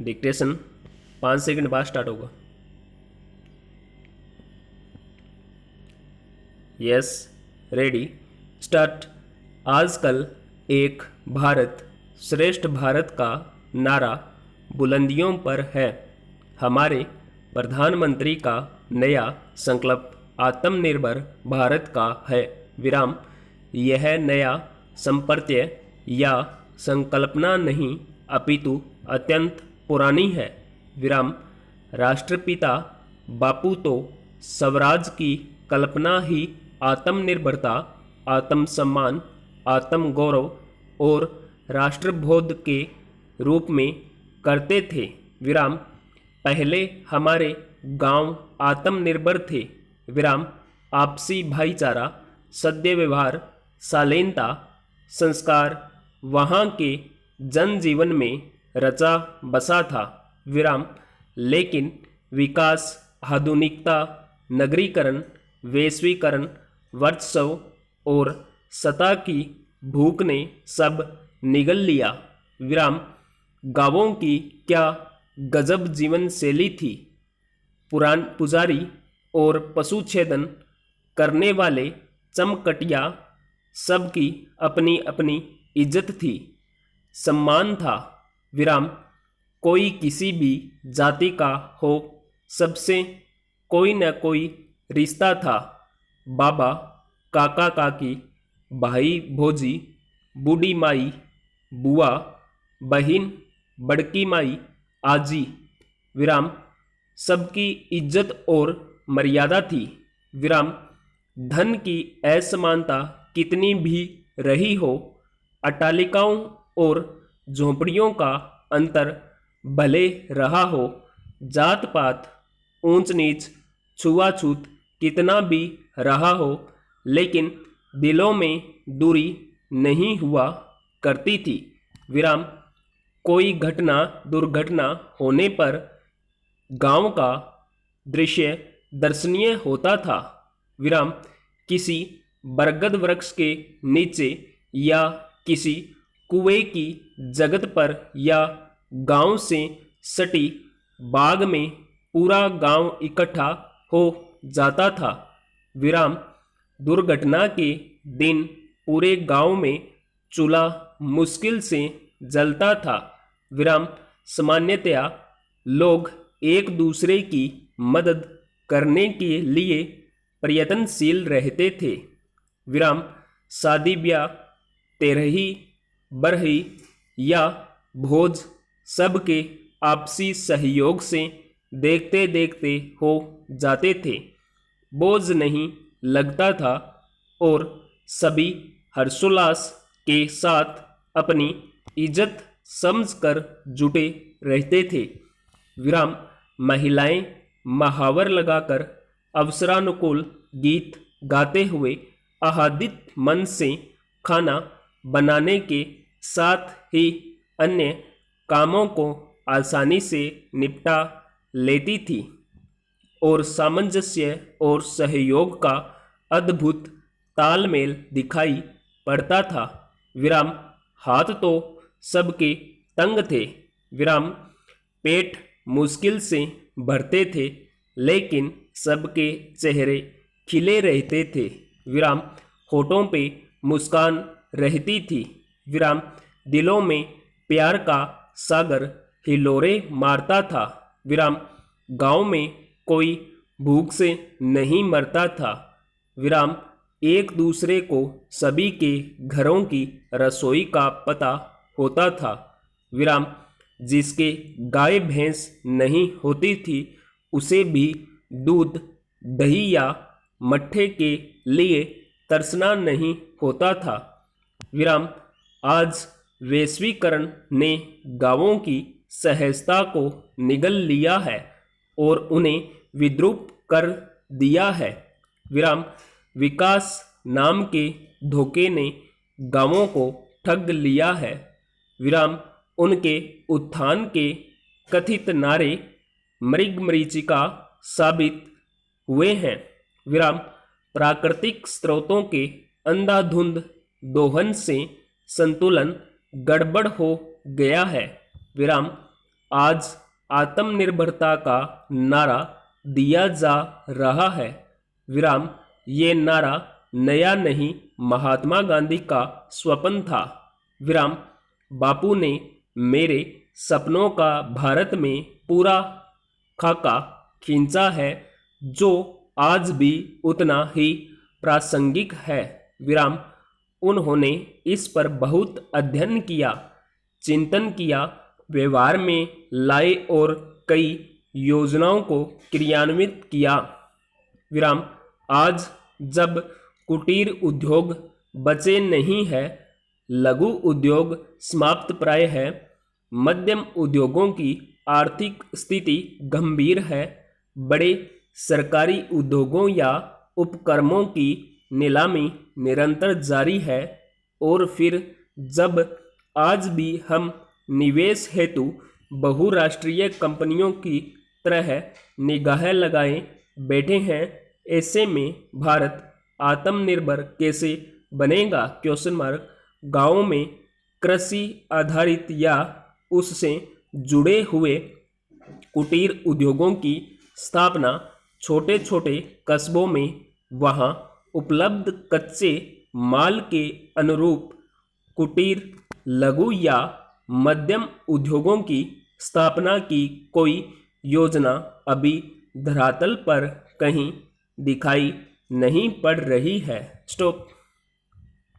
Dictation 5 second बाद start होगा। Yes, ready, start. आजकल एक भारत श्रेष्ठ भारत का नारा बुलंदियों पर है। हमारे प्रधानमंत्री का नया संकल्प आत्मनिर्भर भारत का है। विराम। यह नया संप्रत्यय या संकल्पना नहीं अपितु अत्यंत पुरानी है। विराम। राष्ट्रपिता बापू तो स्वराज की कल्पना ही आत्मनिर्भरता, आत्मसम्मान, आत्मगौरव और राष्ट्रबोध के रूप में करते थे। विराम। पहले हमारे गांव आत्मनिर्भर थे। विराम। आपसी भाईचारा, सद्य व्यवहार, शालीनता, संस्कार वहाँ के जनजीवन में रचा बसा था। विराम। लेकिन विकास, आधुनिकता, नगरीकरण, वैश्वीकरण, वर्चस्व और सत्ता की भूख ने सब निगल लिया। विराम। गांवों की क्या गजब जीवन शैली थी। पुजारी और पशुछेदन करने वाले चमकटिया सबकी अपनी अपनी इज्जत थी, सम्मान था। विराम। कोई किसी भी जाति का हो, सबसे कोई न कोई रिश्ता था। बाबा, काका काकी, भाई भौजी, बूढ़ी माई, बुआ, बहिन, बड़की माई, आजी। विराम। सबकी इज्जत और मर्यादा थी। विराम। धन की असमानता कितनी भी रही हो, अट्टालिकाओं और झोंपड़ियों का अंतर भले रहा हो, जात पात, ऊंच नीच, छुआछूत कितना भी रहा हो, लेकिन दिलों में दूरी नहीं हुआ करती थी। विराम। कोई घटना दुर्घटना होने पर गांव का दृश्य दर्शनीय होता था। विराम। किसी बरगद वृक्ष के नीचे या किसी कुएं की जगत पर या गांव से सटी बाग में पूरा गांव इकट्ठा हो जाता था। विराम। दुर्घटना के दिन पूरे गांव में चूल्हा मुश्किल से जलता था। विराम। सामान्यतया लोग एक दूसरे की मदद करने के लिए प्रयत्नशील रहते थे। विराम। शादी ब्याह, तेरही, बरही या भोज सबके आपसी सहयोग से देखते देखते हो जाते थे, बोझ नहीं लगता था और सभी हर्षोल्लास के साथ अपनी इज्जत समझकर जुटे रहते थे। विराम। महिलाएं महावर लगाकर अवसरानुकूल गीत गाते हुए आह्लादित मन से खाना बनाने के साथ ही अन्य कामों को आसानी से निपटा लेती थी और सामंजस्य और सहयोग का अद्भुत तालमेल दिखाई पड़ता था। विराम। हाथ तो सबके तंग थे। विराम। पेट मुश्किल से भरते थे, लेकिन सबके चेहरे खिले रहते थे। विराम। होठों पे मुस्कान रहती थी। विराम। दिलों में प्यार का सागर हिलोरे मारता था। विराम। गांव में कोई भूख से नहीं मरता था। विराम। एक दूसरे को सभी के घरों की रसोई का पता होता था। विराम। जिसके गाय भैंस नहीं होती थी, उसे भी दूध, दही या मट्ठे के लिए तरसना नहीं होता था। विराम। आज वैश्वीकरण ने गांवों की सहजता को निगल लिया है और उन्हें विद्रूप कर दिया है। विराम। विकास नाम के धोखे ने गांवों को ठग लिया है। विराम। उनके उत्थान के कथित नारे मृगमरीचिका साबित हुए हैं। विराम। प्राकृतिक स्रोतों के अंधाधुंध दोहन से संतुलन गड़बड़ हो गया है। विराम। आज आत्मनिर्भरता का नारा दिया जा रहा है। विराम, ये नारा नया नहीं, महात्मा गांधी का स्वप्न था। विराम, बापू ने मेरे सपनों का भारत में पूरा खाका खींचा है, जो आज भी उतना ही प्रासंगिक है। विराम, उन्होंने इस पर बहुत अध्ययन किया, चिंतन किया, व्यवहार में लाए और कई योजनाओं को क्रियान्वित किया। विराम, आज जब कुटीर उद्योग बचे नहीं है, लघु उद्योग समाप्त प्राय है, मध्यम उद्योगों की आर्थिक स्थिति गंभीर है, बड़े सरकारी उद्योगों या उपक्रमों की नीलामी निरंतर जारी है, और फिर जब आज भी हम निवेश हेतु बहुराष्ट्रीय कंपनियों की तरह निगाहें लगाए बैठे हैं, ऐसे में भारत आत्मनिर्भर कैसे बनेगा? Question mark. गाँव में कृषि आधारित या उससे जुड़े हुए कुटीर उद्योगों की स्थापना, छोटे छोटे कस्बों में वहाँ उपलब्ध कच्चे माल के अनुरूप कुटीर, लघु या मध्यम उद्योगों की स्थापना की कोई योजना अभी धरातल पर कहीं दिखाई नहीं पड़ रही है। स्टॉप।